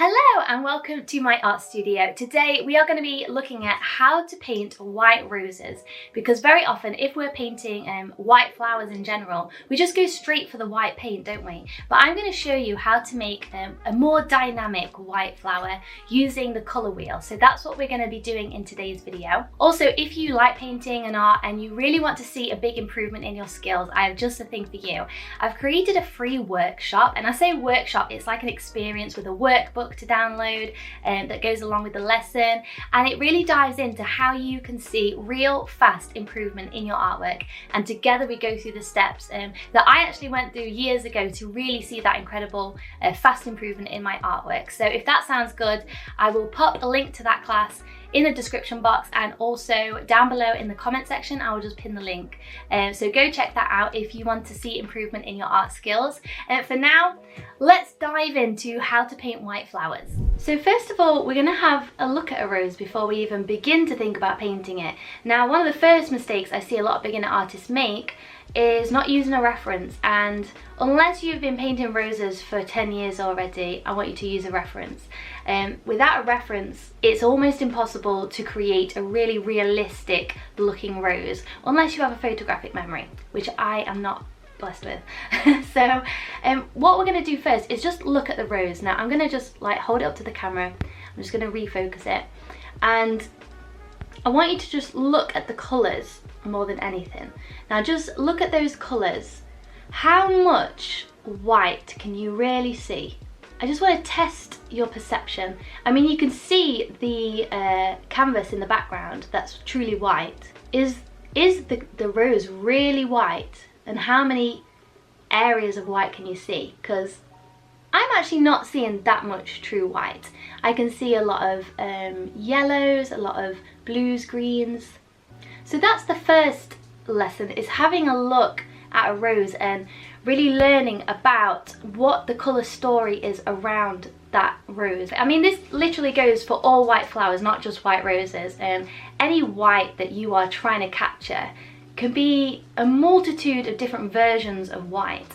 Hello and welcome to my art studio. Today we are going to be looking at how to paint white roses, because very often if we're painting white flowers in general, we just go straight for the white paint, don't we? But I'm going to show you how to make a more dynamic white flower using the colour wheel. So that's what we're going to be doing in today's video. Also, if you like painting and art and you really want to see a big improvement in your skills, I have just a thing for you. I've created a free workshop, and I say workshop, it's like an experience with a workbook to download that goes along with the lesson, and it really dives into how you can see real fast improvement in your artwork. And together we go through the steps that I actually went through years ago to really see that incredible fast improvement in my artwork. So if that sounds good, I will pop a link to that class in the description box, and also down below in the comment section I will just pin the link. So go check that out if you want to see improvement in your art skills. For now, let's dive into how to paint white flowers. So first of all, we're going to have a look at a rose before we even begin to think about painting it. Now, one of the first mistakes I see a lot of beginner artists make is not using a reference, and unless you've been painting roses for 10 years already, I want you to use a reference. Without a reference, it's almost impossible to create a really realistic looking rose, unless you have a photographic memory, which I am not blessed with. So what we're going to do first is just look at the rose. Now I'm going to just like hold it up to the camera, I'm just going to refocus it, and I want you to just look at the colours more than anything. Now just look at those colours. How much white can you really see? I just want to test your perception. I mean, you can see the canvas in the background that's truly white. Is the rose really white? And how many areas of white can you see? Because I'm actually not seeing that much true white. I can see a lot of yellows, a lot of blues, greens. So that's the first lesson, is having a look at a rose and really learning about what the colour story is around that rose. I mean, this literally goes for all white flowers, not just white roses. Any white that you are trying to capture can be a multitude of different versions of white,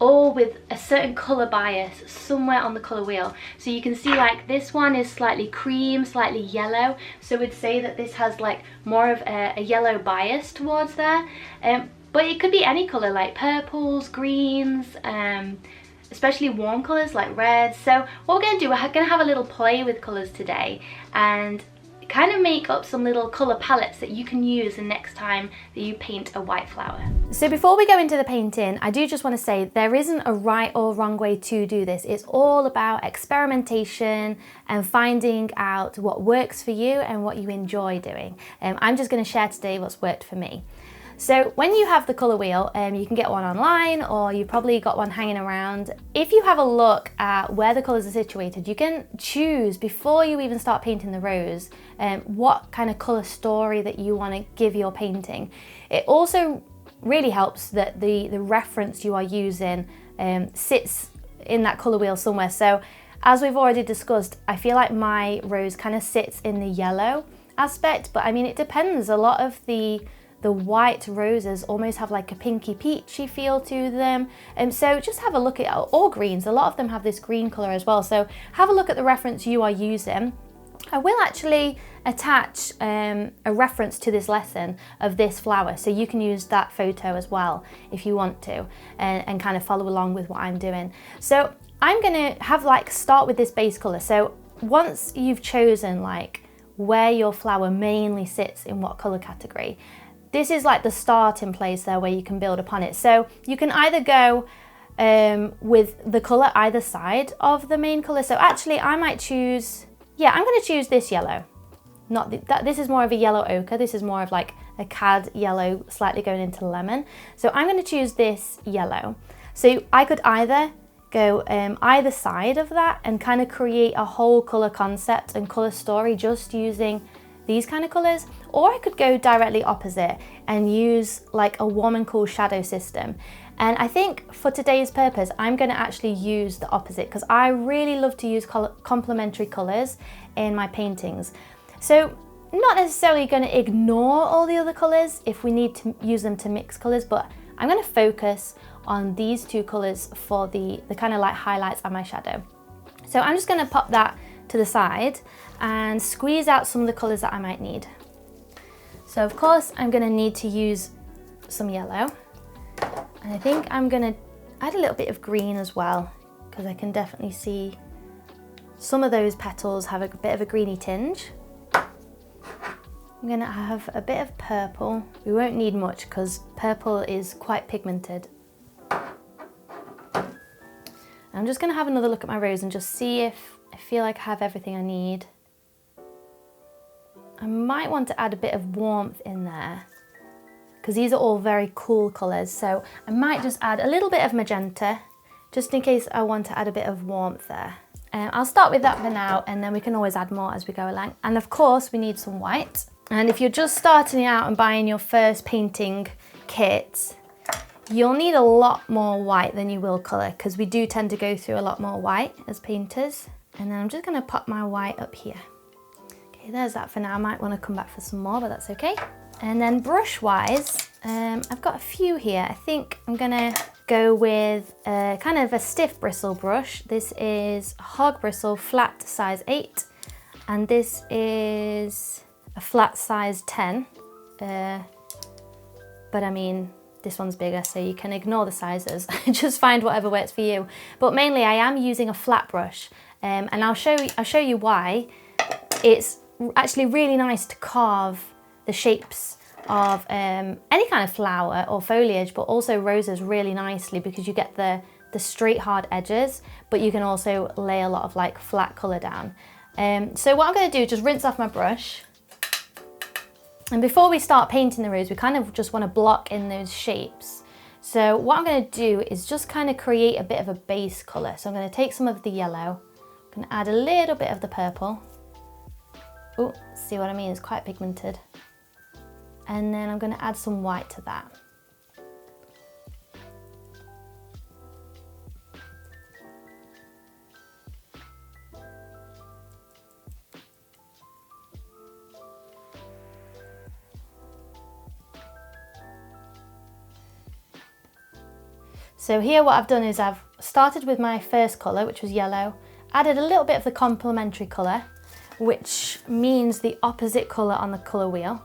all with a certain colour bias somewhere on the colour wheel. So you can see like this one is slightly cream, slightly yellow, so we'd say that this has like more of a yellow bias towards there. But it could be any colour, like purples, greens, especially warm colours like reds. So what we're going to do, we're going to have a little play with colours today and kind of make up some little colour palettes that you can use the next time that you paint a white flower. So before we go into the painting, I do just want to say there isn't a right or wrong way to do this. It's all about experimentation and finding out what works for you and what you enjoy doing. I'm just going to share today what's worked for me. So when you have the colour wheel, you can get one online, or you've probably got one hanging around. If you have a look at where the colours are situated, you can choose, before you even start painting the rose, what kind of colour story that you want to give your painting. It also really helps that the reference you are using sits in that colour wheel somewhere. So as we've already discussed, I feel like my rose kind of sits in the yellow aspect, but I mean, it depends. A lot of the white roses almost have like a pinky peachy feel to them, and so just have a look at all greens. A lot of them have this green colour as well, so have a look at the reference you are using. I will actually attach a reference to this lesson of this flower, so you can use that photo as well if you want to, and kind of follow along with what I'm doing. So I'm gonna have start with this base colour. So once you've chosen like where your flower mainly sits in what colour category, this is like the starting place there where you can build upon it. So you can either go with the colour either side of the main colour. So actually I might choose, I'm going to choose this yellow. This is more of a yellow ochre. This is more of like a cad yellow, slightly going into lemon. So I'm going to choose this yellow. So I could either go either side of that and kind of create a whole colour concept and colour story just using these kind of colours, or I could go directly opposite and use like a warm and cool shadow system. And I think for today's purpose, I'm going to actually use the opposite, because I really love to use complementary colours in my paintings. So not necessarily going to ignore all the other colours if we need to use them to mix colours, but I'm going to focus on these two colours for the kind of like highlights and my shadow. So I'm just going to pop that to the side and squeeze out some of the colours that I might need. So of course I'm going to need to use some yellow, and I think I'm going to add a little bit of green as well, because I can definitely see some of those petals have a bit of a greeny tinge. I'm going to have a bit of purple. We won't need much because purple is quite pigmented. I'm just going to have another look at my rose and just see if I feel like I have everything I need. I might want to add a bit of warmth in there because these are all very cool colours, so I might just add a little bit of magenta just in case I want to add a bit of warmth there. I'll start with that for now, and then we can always add more as we go along. And of course we need some white. And if you're just starting out and buying your first painting kit, you'll need a lot more white than you will colour, because we do tend to go through a lot more white as painters. And then I'm just going to pop my white up here. Okay, there's that for now. I might want to come back for some more, but that's okay. And then brush wise, I've got a few here. I think I'm going to go with kind of a stiff bristle brush. This is Hog Bristle Flat size 8, and this is a flat size 10. But I mean, this one's bigger, so you can ignore the sizes. Just find whatever works for you. But mainly I am using a flat brush, and I'll show you why. It's actually really nice to carve the shapes of any kind of flower or foliage, but also roses really nicely, because you get the straight hard edges, but you can also lay a lot of like flat colour down. So what I'm going to do is just rinse off my brush. And before we start painting the rose, we kind of just want to block in those shapes. So what I'm going to do is just kind of create a bit of a base colour. So I'm going to take some of the yellow, I'm going to add a little bit of the purple. Oh, see what I mean? It's quite pigmented. And then I'm going to add some white to that. So here what I've done is I've started with my first colour, which was yellow, added a little bit of the complementary colour, which means the opposite colour on the colour wheel,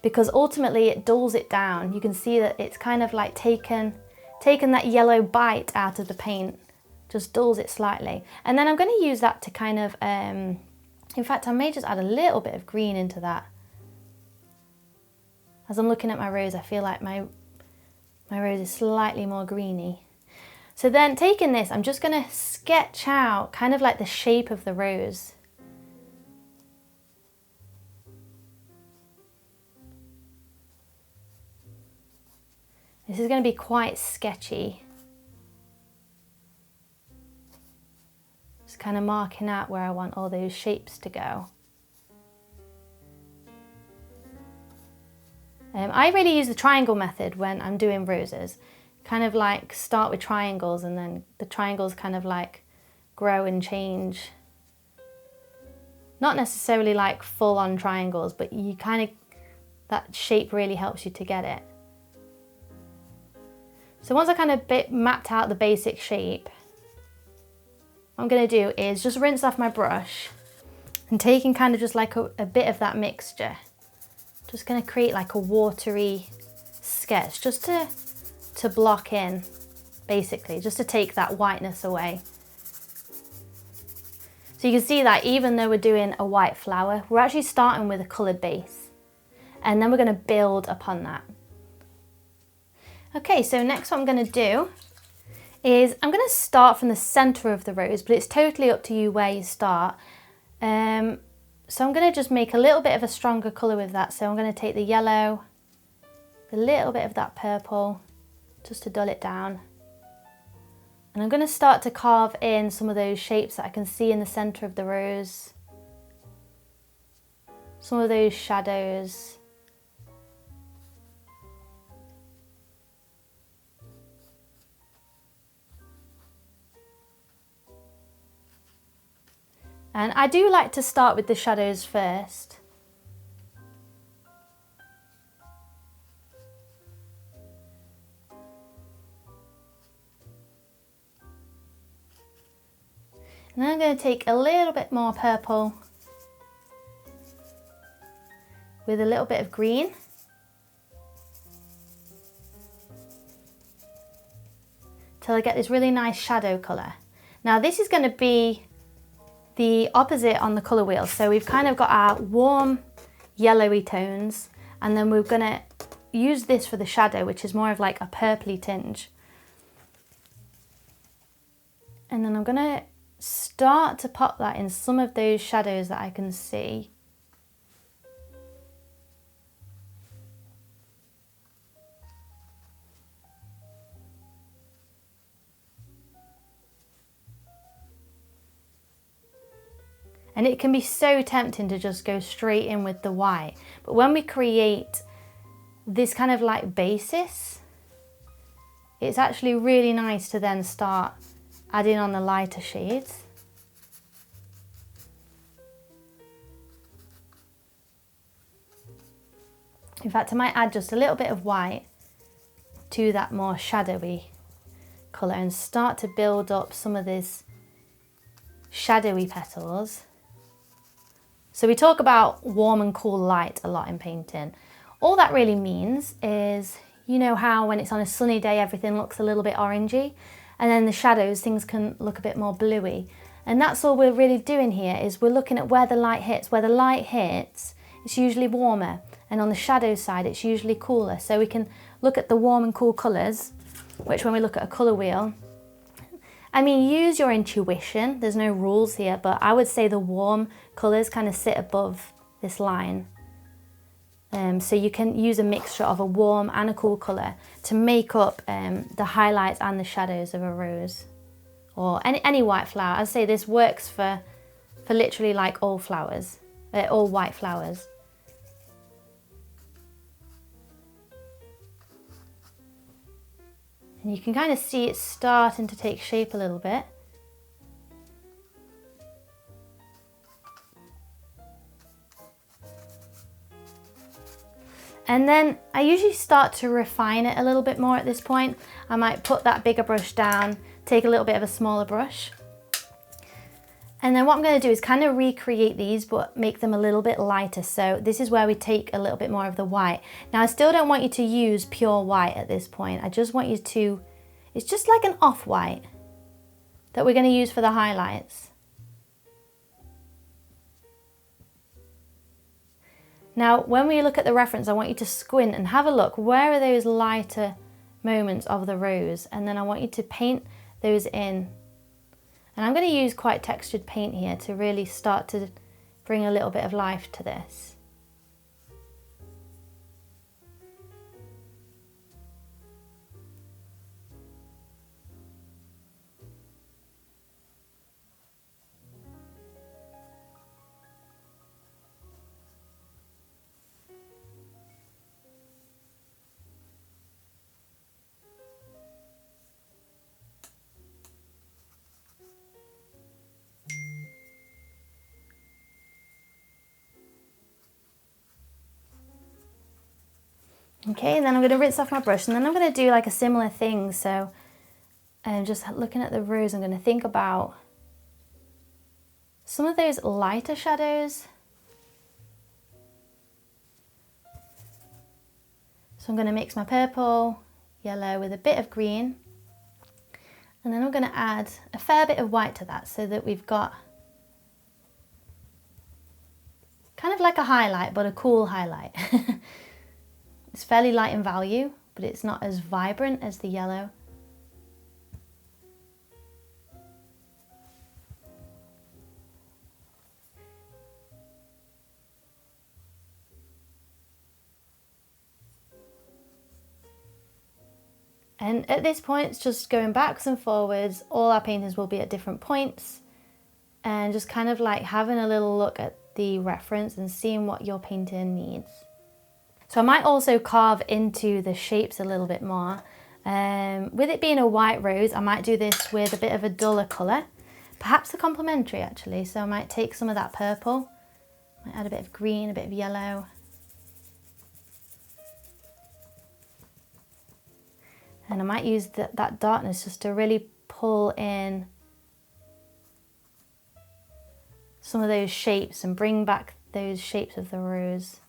because ultimately it dulls it down. You can see that it's kind of like taken that yellow bite out of the paint, just dulls it slightly. And then I'm going to use that to kind of, in fact I may just add a little bit of green into that. As I'm looking at my rose, I feel like my rose is slightly more greeny. So then taking this, I'm just going to sketch out kind of like the shape of the rose. This is going to be quite sketchy. Just kind of marking out where I want all those shapes to go. I really use the triangle method when I'm doing roses. Kind of like start with triangles, and then the triangles kind of like grow and change. Not necessarily like full on triangles, but you kind of, that shape really helps you to get it. So once I kind of mapped out the basic shape, what I'm going to do is just rinse off my brush and taking kind of just like a bit of that mixture. Just going to create like a watery sketch just to block in, basically, just to take that whiteness away. So you can see that even though we're doing a white flower, we're actually starting with a coloured base, and then we're going to build upon that. Okay, so next what I'm going to do is I'm going to start from the centre of the rose, but it's totally up to you where you start. So I'm going to just make a little bit of a stronger colour with that. So I'm going to take the yellow, a little bit of that purple, just to dull it down. And I'm going to start to carve in some of those shapes that I can see in the centre of the rose. Some of those shadows. And I do like to start with the shadows first. And then I'm going to take a little bit more purple with a little bit of green. Till I get this really nice shadow colour. Now this is going to be the opposite on the colour wheel. So we've kind of got our warm yellowy tones, and then we're going to use this for the shadow, which is more of like a purpley tinge. And then I'm going to start to pop that in some of those shadows that I can see. And it can be so tempting to just go straight in with the white. But when we create this kind of like basis, it's actually really nice to then start adding on the lighter shades. In fact, I might add just a little bit of white to that more shadowy colour and start to build up some of these shadowy petals. So we talk about warm and cool light a lot in painting. All that really means is, you know how when it's on a sunny day everything looks a little bit orangey, and then the shadows things can look a bit more bluey. And that's all we're really doing here, is we're looking at where the light hits. Where the light hits, it's usually warmer, and on the shadow side it's usually cooler. So we can look at the warm and cool colours, which when we look at a colour wheel, I mean, use your intuition, there's no rules here, but I would say the warm colours kind of sit above this line. So you can use a mixture of a warm and a cool colour to make up the highlights and the shadows of a rose. Or any white flower. I'd say this works for literally like all flowers, all white flowers. And you can kind of see it starting to take shape a little bit. And then I usually start to refine it a little bit more at this point. I might put that bigger brush down, take a little bit of a smaller brush. And then what I'm going to do is kind of recreate these, but make them a little bit lighter. So this is where we take a little bit more of the white. Now I still don't want you to use pure white at this point. I just want you to, it's just like an off-white that we're going to use for the highlights. Now when we look at the reference, I want you to squint and have a look. Where are those lighter moments of the rose? And then I want you to paint those in. And I'm going to use quite textured paint here to really start to bring a little bit of life to this. Okay, and then I'm going to rinse off my brush, and then I'm going to do like a similar thing. So just looking at the rose, I'm going to think about some of those lighter shadows. So I'm going to mix my purple, yellow with a bit of green, and then I'm going to add a fair bit of white to that so that we've got kind of like a highlight, but a cool highlight. It's fairly light in value, but it's not as vibrant as the yellow. And at this point, it's just going backwards and forwards. All our paintings will be at different points, and just kind of like having a little look at the reference and seeing what your painting needs. So I might also carve into the shapes a little bit more. With it being a white rose, I might do this with a bit of a duller colour, perhaps a complementary actually. So I might take some of that purple, might add a bit of green, a bit of yellow. And I might use that darkness just to really pull in some of those shapes and bring back those shapes of the rose.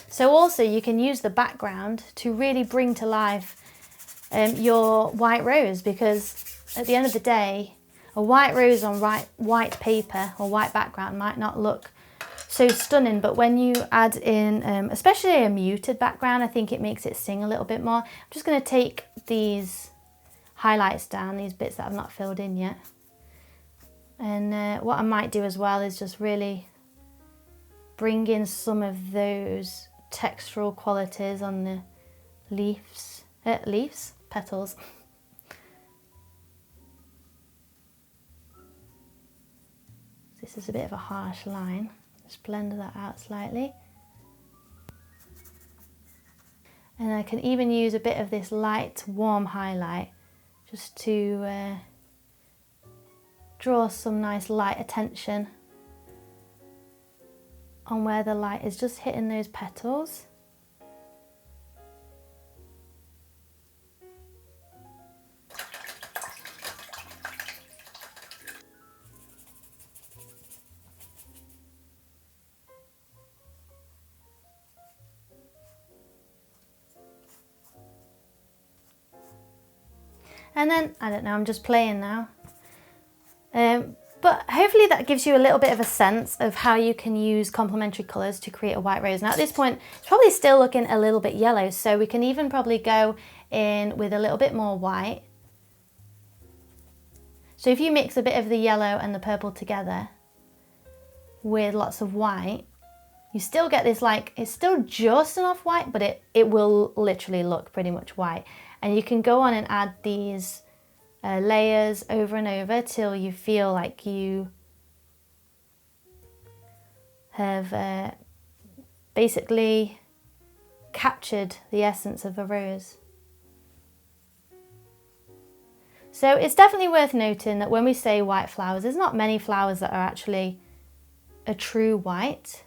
So also you can use the background to really bring to life your white rose, because at the end of the day, a white rose on white paper or white background might not look so stunning, but when you add in, especially a muted background, I think it makes it sing a little bit more. I'm just going to take these highlights down, these bits that I've not filled in yet. And what I might do as well is just really bring in some of those textural qualities on the petals. This is a bit of a harsh line. Just blend that out slightly. And I can even use a bit of this light warm highlight just to draw some nice light attention on where the light is just hitting those petals. And then, I don't know, I'm just playing now. But hopefully that gives you a little bit of a sense of how you can use complementary colours to create a white rose. Now at this point, it's probably still looking a little bit yellow, so we can even probably go in with a little bit more white. So if you mix a bit of the yellow and the purple together with lots of white, you still get this, like, it's still just enough white, but it will literally look pretty much white. And you can go on and add these layers over and over till you feel like you have basically captured the essence of a rose. So it's definitely worth noting that when we say white flowers, there's not many flowers that are actually a true white.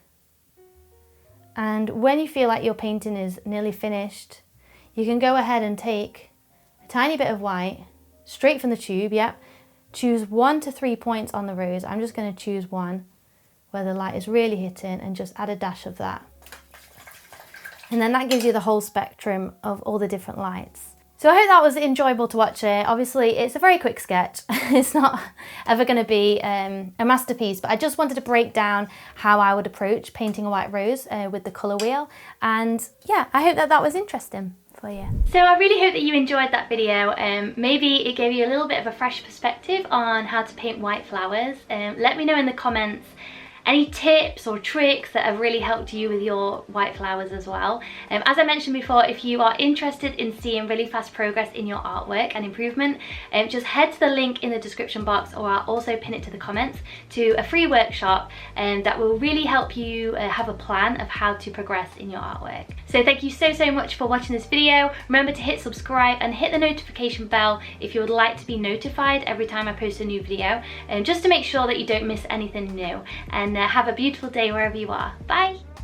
And when you feel like your painting is nearly finished, you can go ahead and take a tiny bit of white straight from the tube, yep. Choose 1 to 3 points on the rose. I'm just going to choose one where the light is really hitting and just add a dash of that. And then that gives you the whole spectrum of all the different lights. So I hope that was enjoyable to watch it. Obviously it's a very quick sketch. It's not ever going to be a masterpiece, but I just wanted to break down how I would approach painting a white rose with the colour wheel. And yeah, I hope that that was interesting for you. So I really hope that you enjoyed that video. Maybe it gave you a little bit of a fresh perspective on how to paint white flowers. Let me know in the comments any tips or tricks that have really helped you with your white flowers as well. As I mentioned before, if you are interested in seeing really fast progress in your artwork and improvement, just head to the link in the description box, or I'll also pin it to the comments, to a free workshop that will really help you have a plan of how to progress in your artwork. So thank you so much for watching this video. Remember to hit subscribe and hit the notification bell if you would like to be notified every time I post a new video, just to make sure that you don't miss anything new. And have a beautiful day wherever you are. Bye!